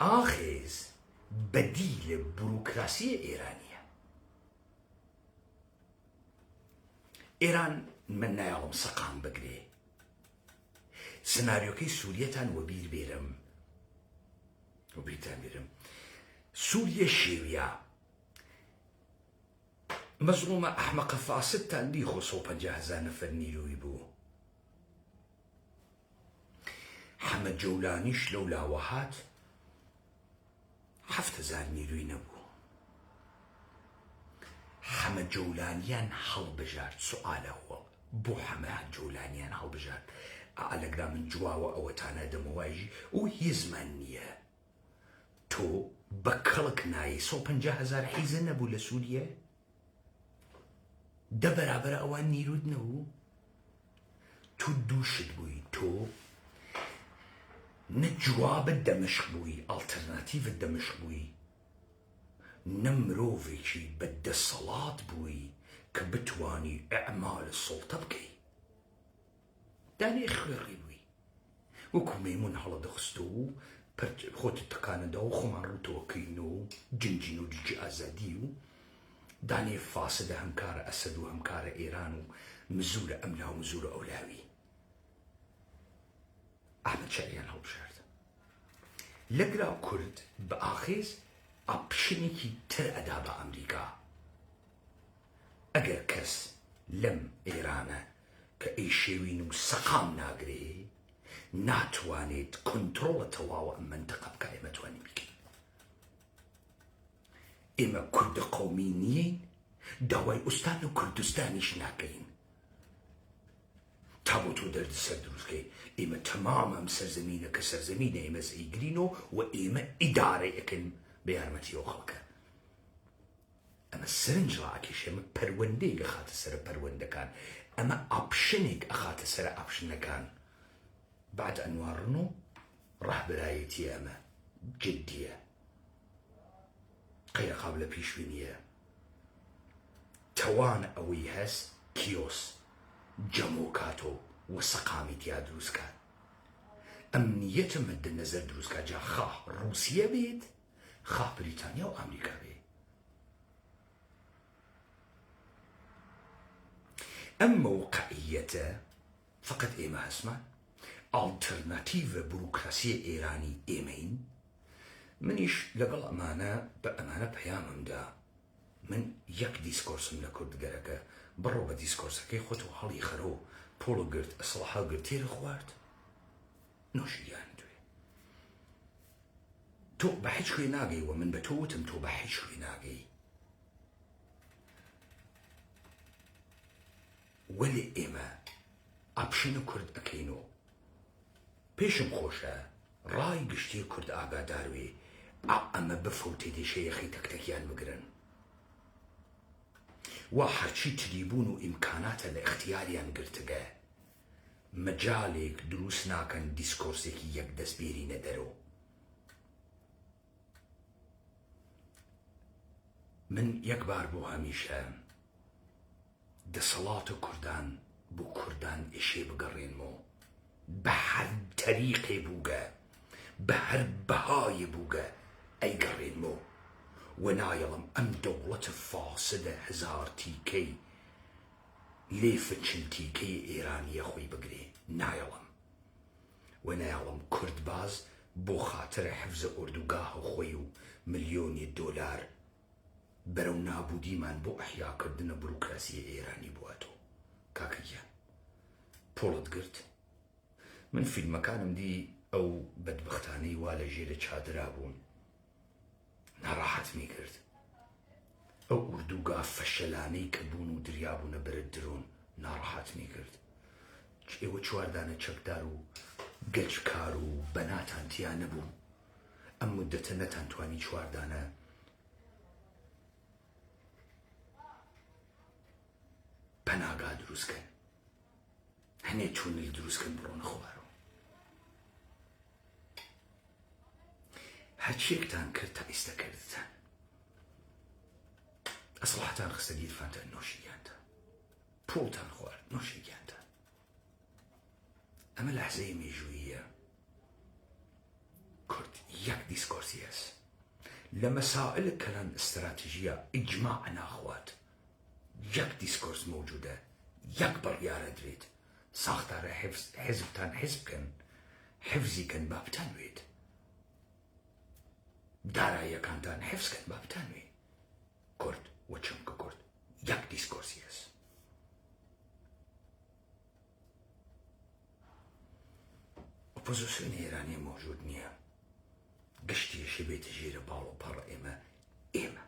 آخيز بديل بروكراسية إيرانية إيران من نايلم سقام بقري سيناريوكي سوريتان وبير بيرم سوريا شيويا مظلومة أحمق فاسدتان دي خصوبا جاهزان فرنيلو يبو حمد جولاني شلولا وهات حفت زار نيلوي نبو حمد جولانيان هەڵبژارد سوالە هو بۆ حمد جولانيان هەڵبژارد ئالەگرا من جواوە ئەوەتانە دەمەوایژی و هیزمان نییە تۆ بە کەڵک نایی 150,000 حیزە نەبوو لە سووریە دە بەرابەر ئەوان نیرود نەبوو تۆ دووشت بووی تۆ نە جوابت دەمەشق بووی ئاڵتەرناتیڤت دەمەشق بووی نمروفيكي بد الصلاة بوي كبتواني اعمال السلطة بكي داني اخواري بوي وكو ميمون هلا دخستو خوت التقاندو خمارو توكينو جنجينو جيجي ازاديو داني فاسدة همكار اسد وهمكار ايرانو مزورة املا ومزورة اولاوي احمد شريان هل بشارد لقرا كرد باخيز ئاپشنێکی تر ئەدا بە ئەمریکا ئەگەر کەس لەم ئێرانە کە ئەی شێوین و سەقام ناگرێ ناتوانێت کۆنتڕۆڵە تەواوە ئەم مەنتەقە بکە ئێمە توانین بکەین ئێمە کوردە قەومی نیین داوای ئوستان و کوردستانیش ناکەین تا بۆ تۆ دەردسەر دروستکەی ئێمە تەمام ئەم سەرزەمینە کە سەرزەمینە ئێمە سەیگرینەوە و ئێمە ئیدارەی ئەکەین بيارمتي وخلقه اما السرنج راكيش اما پرونديك اخات سر پرونده كان اما ابشنك اخات سر ابشنه كان بعد ان ورنو راح برايتي اما جديه غير قابله بيشوينيه توان اوي هس كيوس جموكاتو وسقامي تيا دروسكا امنية مد النظر دروسكا جا خا روسيا بيت خا بريطانيا وامريكا بي ام موقعيته فقط ايما اسمع الترناتيف بروكراسية ايراني ايمين منيش لقل امانة بامانة بيامم دا من يك ديسكورس من كرد قرقة برو بديسكورس كي خوتو حالي خرو بولو قرد اصلاحا قرد تير خوارد نوشيان تو بحج خوي ناقي ومن بتوتم تو بحج خوي ناقي ولي إما أبشن كرد أكينو بيشم خوشة راي قشتي كرد آقا داروي أما بفوتي دي شيخي تكتكيان مقرن وحرشي تريبونو إمكانات الاختياريان قرتقا مجالك دروس ناكن ديسكورسيك يقدس بيري ندرو من يكبر بو هميشه دصلاة كردان بو كردان اشي بقرين مو بحر طريقي بوغا بحر بهاي بوغا اي قرين مو ونايلم ام دولة فاسدة هزار تيكي ليفتشن تيكي ايرانية خوي بقري نايلم ونايلم كرد باز بو خاطر حفظ اردوغاه خويو $1,000,000 برو نابودی من بو احیا کردن بروکراسی ایرانی بواتو کاکیه پۆڵت گرت من فیلمەکانم دی ئەو بەدبەختانەی وا لە ژێرە چادرا بوون ناڕاحەتمی کرد ئەو ئوردوگا فەشەلانەی کە بوون و دریابوونە بەرە درۆن ناڕاحەتمی کرد ئێوە چواردانە چەکدار و گەجکار و بەناتان تیا نەبوو ئەم مودەتە نەتانتوانی چواردانە پەناگا دروستکەن هەنێ تونل دروستکەن بڕۆنە خوارەوە هەرچیەکتان کرد تا ئیستەکردتان ئەسڵحەتان خستە گیرفانتان نۆشیگیانتان پۆڵتان خوارد نۆشیگیانتان ئەمە لەحزەی مێژووییە کورد یەک دیسکۆرسی هەست لە مەسائل کەلان استراتیژیە ئیجماع ناخوات یەک دیسکۆرس موجودە یەک بڕیارە درێت ساختارە حزبتان حزب بکەن حفزی کەن با بتانوێت داراییەکانتان حفز کەن با بتانوێت کورد و چونکە کورد یەک دیسکۆرسی هەست ئۆپۆزیسیۆنی ئێرانی موجود نییە گشتیەشی بێتە ژێرە باڵ و پەڕ ئێمە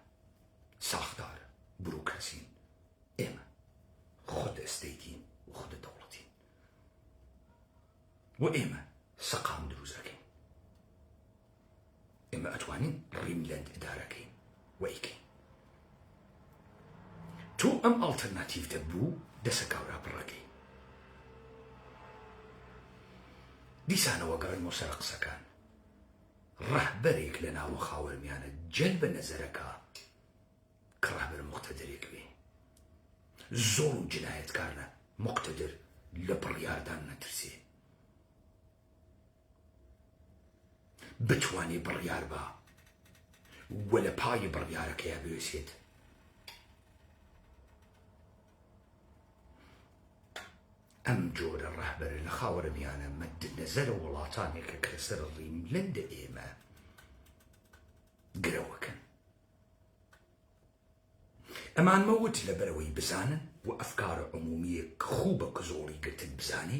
ساختار بروکراسین ئێمە خود ئەستەیتین و خود دەوڵەتین و ئێمە سەقام دروست دەکەین ئێمە ئەتوانین ڕیملەند ئیدارەکەین و ئەیکەین تۆ ئەم ئاڵتەرناتیڤتە بوو دەسە کاورا بڕەکەی دیسانەوە گەڕێنەوە سەر قسەکان ڕەهبەرێک لە ناوە خاوەرمیانە جەل بە نەزەرەکە کە ڕەهبەر موقتەدەرێک بێ زۆر و جنایەتکارنە موقتەدەر لە بڕیاردان نەترسێ بتوانێ بڕیار بە وە لە پای بڕیارەکەیە بوێسێت ئەم جۆرە ڕەهبەرە لە خاوەرمیانە مەدنەزەرە وڵاتانێکە کە سەر ڕیملەندە ئێمە گرەوەکەن ئەمان مەوت لەبەرەوەی بزانن و ئەفکارە عمومیە خوو بە کزۆڵی گرتن بزانێ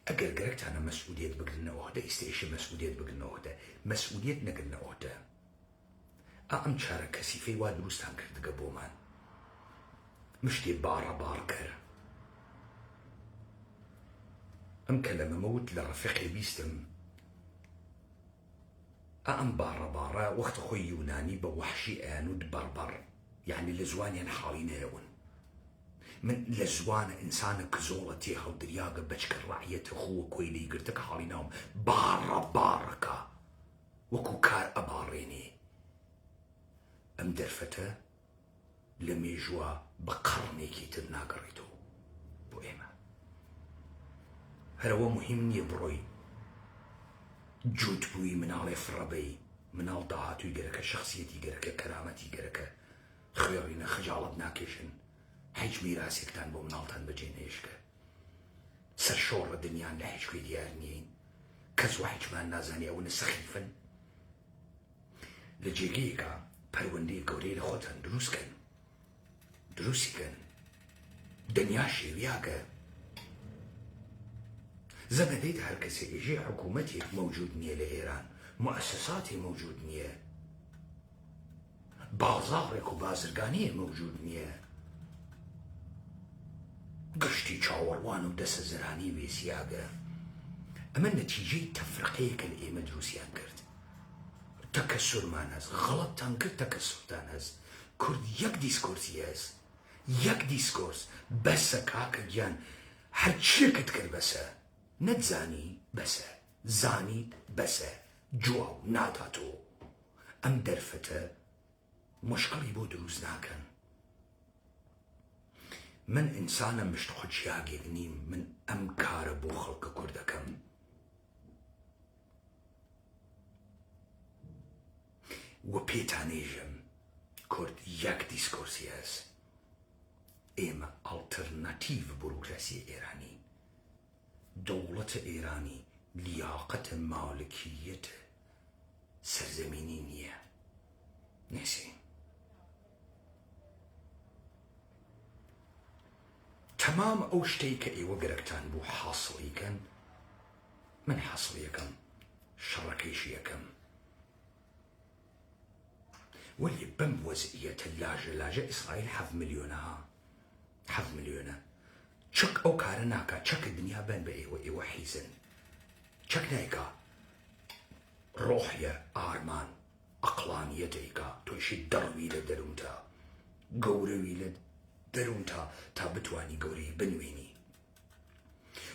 ئەگەر گەرەکتانە مەسئولیت بگرنەوەدە ئیسێشە مەسئولیت بگرنەوەدە مەسئولیت نەگرنەوەدە ئەم چارە کەسیفەی وا دروستان کردگە بۆمان مشتێ باڕەباڕکەر ئەم کەلەمە مەوت لە ڕەفیقی بیستم ئەم باڕەباڕە وەختە خۆی یونانی بە وەحشی ئەیانود بەڕبەڕ یعنی لە زوانیان حاڵی نەیەون من لە زوانە ئینسانە کزۆڵە تێ هەڵدریاگە بەچکە ڕعیەتە خووە کۆی لێی گرتە کە حاڵی ناوم باڕەباڕەکە وەکو کار ئەباڕێنێ ئەم دەرفەتە لە مێژووە بە قەڕنێکی تر ناگەڕێتەوە بۆ ئێمە هەرەوە مهم نییە بڕۆی جووت بووی مناڵێ فڕەبەی مناڵ داهاتووی گەرەکە شخصیەتی گەرەکە کەرامەتی گەرەکە خوێڕینە خەجاڵت ناکێشن هیچ میراسێکتان بۆ مناڵتان بەجێ نێشکە سەرشۆڕە دنیان لە هیچ کوێ دیار نیین کەس وا هیچمان نازانێ ئەوە سەخیفن لە جێگەیەکە پەروەندەی گەورەی لە خۆتان دروستکەن دروستیکەن دنیا شێویاکە زەمەدەیت هەر کەسێک ژێ حکوومەتێک موجود نییە لە ئێران مؤسساتی موجود نییە بازاڕێک و بازرگانیە موجود نییە گشتی چاوەڕوان و دەسە زەرانی وێسیاگە ئەمە نەتیجەی تەفرقەیەکە لە ئێمە دروستیان کرد تەکەسورمان هەست غەڵەتتان کرد تەکەسورتان هەست کورد یەک دیسکۆرسی هەست یەک دیسکۆرس بەسە کاکە گیان هەرچیەکت کرد بەسە نەتزانی بەسە زانیت بەسە جواو ناتاتۆ ئەم دەرفەتە مشکڵی بۆ دروست ناکەن من ئینسانە مشتخۆچیاگێک نیم من ئەم کارە بۆ خەڵکە کوردەکەم و پێتانێژم کورد یەک دیسکۆرسی هەست ئێمە ئاڵتەرناتیڤ بوروکراسی ئێرانی دەوڵەتە ئێرانی لیاقەتە مالکیەتە سەرزەمینی نییە نێسێ تمام أو شتيك وقركتان بو حاصلي كان من حاصلي كم شركيشي كم واللي بم وزئية اللاجة إسرائيل حف مليونها حف مليونة شك أو كارناكا شك الدنيا بين بأي حيزن شك نايكا روحيا آرمان أقلانية ديكا توشي دروي لدرونتا قوروي لدرونتا تابتواني قوري بنويني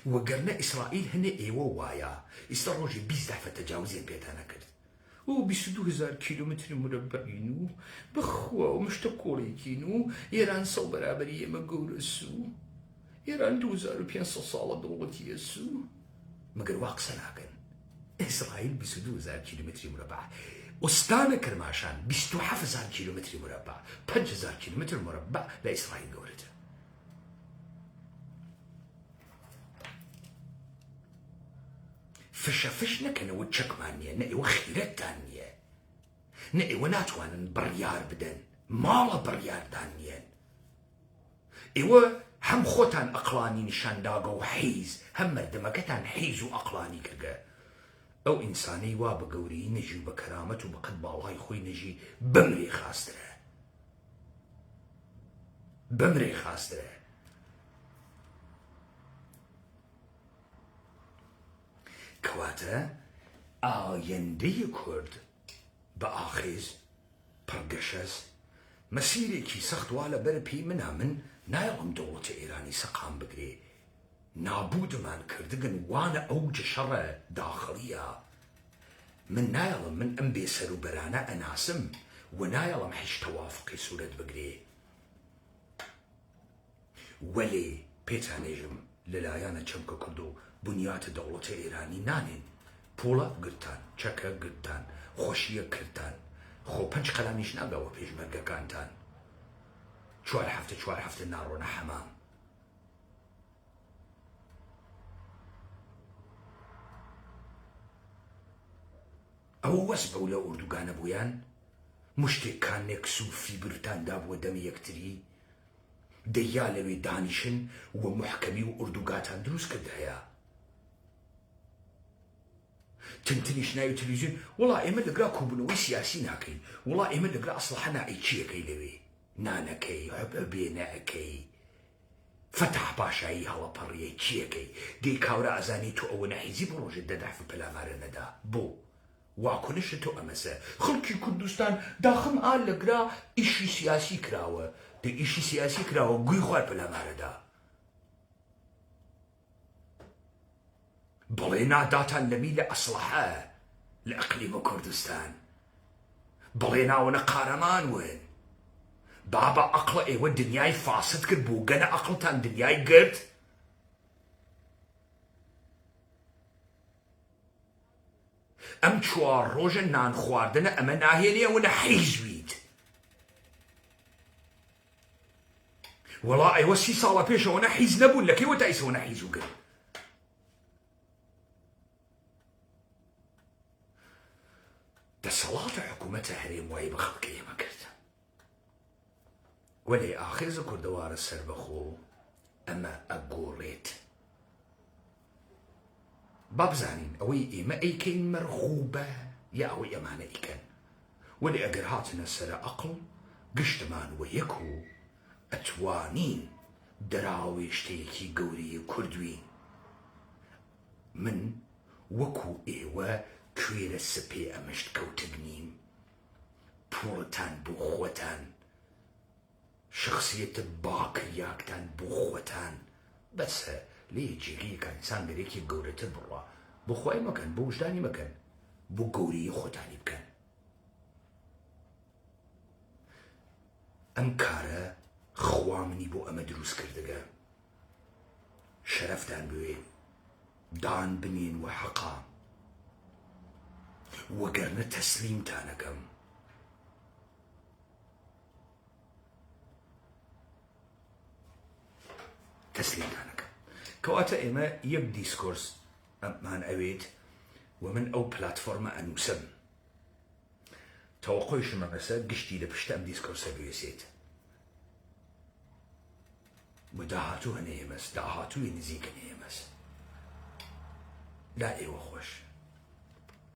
وقرنا إسرائيل هنا إيوه وايا استروجي بيزدحفة تجاوزين بيتانا كرد و22,000 كيلومتر مربعين بخوا ومشتكوريكينو إيران صو برابرية مقورسو إيران 2500 سالة دولتي يسو مقر واقصا لكن إسرائيل 22,000 كيلومتر مربع أستانا كرماشان 27,000 كيلومتر مربع 5,000 كيلومتر مربع لإسرائيل قورته فش نكن وتشك مانية نأي وخيرت تانية نأي وناتوان بريار بدن مالا بريار تانية إيوه هم خوتان أقلاني نشان داغا وحيز هم مردمكتان حيز وأقلاني كرقا أو إنساني وابقوري نجي بكرامة وبقد بالاي خوي نجي بمري خاستره بمري خاستره كواتا آيندي كرد بآخيز برقشز مسيري كي سخت والا بربي منها من نايلم دولة إيراني سقام بقري نابود من كردقن وانا أوج شر داخلية من نايلم من أمبيسر وبرانا أناسم ونايلم حش توافقي سورة بقري ولي بيتا نجم للايانا چمكو كردو بنيات دولة إيراني نانين پولا قرتان چكا قرتان خوشية كرتان خو پنج قلانيش ناقاوة بيش مرقا كانتان چوار هفته نارونا حمام او وسبه ولا اردوغان بويان مشتي كان نكسو في برتان داب ودم يكتري ديالوي دانشن ومحكمي واردوغاتان دروس كدهيا تنتنيش نايو تلفزيون والله إما لقرا كوبنوي سياسي ناكي والله إما لقرا أصلحنا أي شيء كي لوي نانا كي عبابينا كي فتح باشاي هلا بريه شيء كي دي كاورا أزاني تو أو نحيزي بروج الددع في بلا مارنا دا بو واكونش تو أمسا خلقي كردستان داخم آل لقرا إشي سياسي كراوة دي إشي سياسي كراوة قوي خوار بلا ماردا بلينا داتا النبي لأصلحة لإقليم كردستان بلينا ونقارمان وين بابا أقل إيه والدنياي فاسد كربو قنا أقلتان دنياي قرد أم شوار روجا نان خواردنا أما ناهيليا ونحيزويد والله أيوة 6 سالة بيشا ونحيز نبون لكي وتايس ونحيزو قرد ده صلاة حكومة تحريم واي بخلقية ما كرت ولي آخر زكر دوار السربخو أما أقوريت باب زانين أوي إيما أيكين مرغوبة يا أوي أمانة إيكن ولي أقرهاتنا السر أقل قشتمان ويكو أتوانين دراوي شتيكي قوري كردوين من وكو إيوه كوير السبي أمشت كوتقنين بورتان بوخوتان شخصية باكرياكتان بوخوتان بس ليه جيري كان إنسان بريكي قورة برا بوخواي مكان بوجداني مكان بو قوري خوتاني بكان أمكارا خوامني بو أما دروس كردقا شرفتان بوين دان بنين وحقا وقرنا تسليم تانكم تسليم تانكم كواتا إما يب ديسكورس مان أويد ومن أو بلاتفورما أنوسم توقعش مغسا قشتي لبشتا أم ديسكورس بيسيت بداهاتو هنيمس داهاتو ينزيك نيمس لا ايوه خوش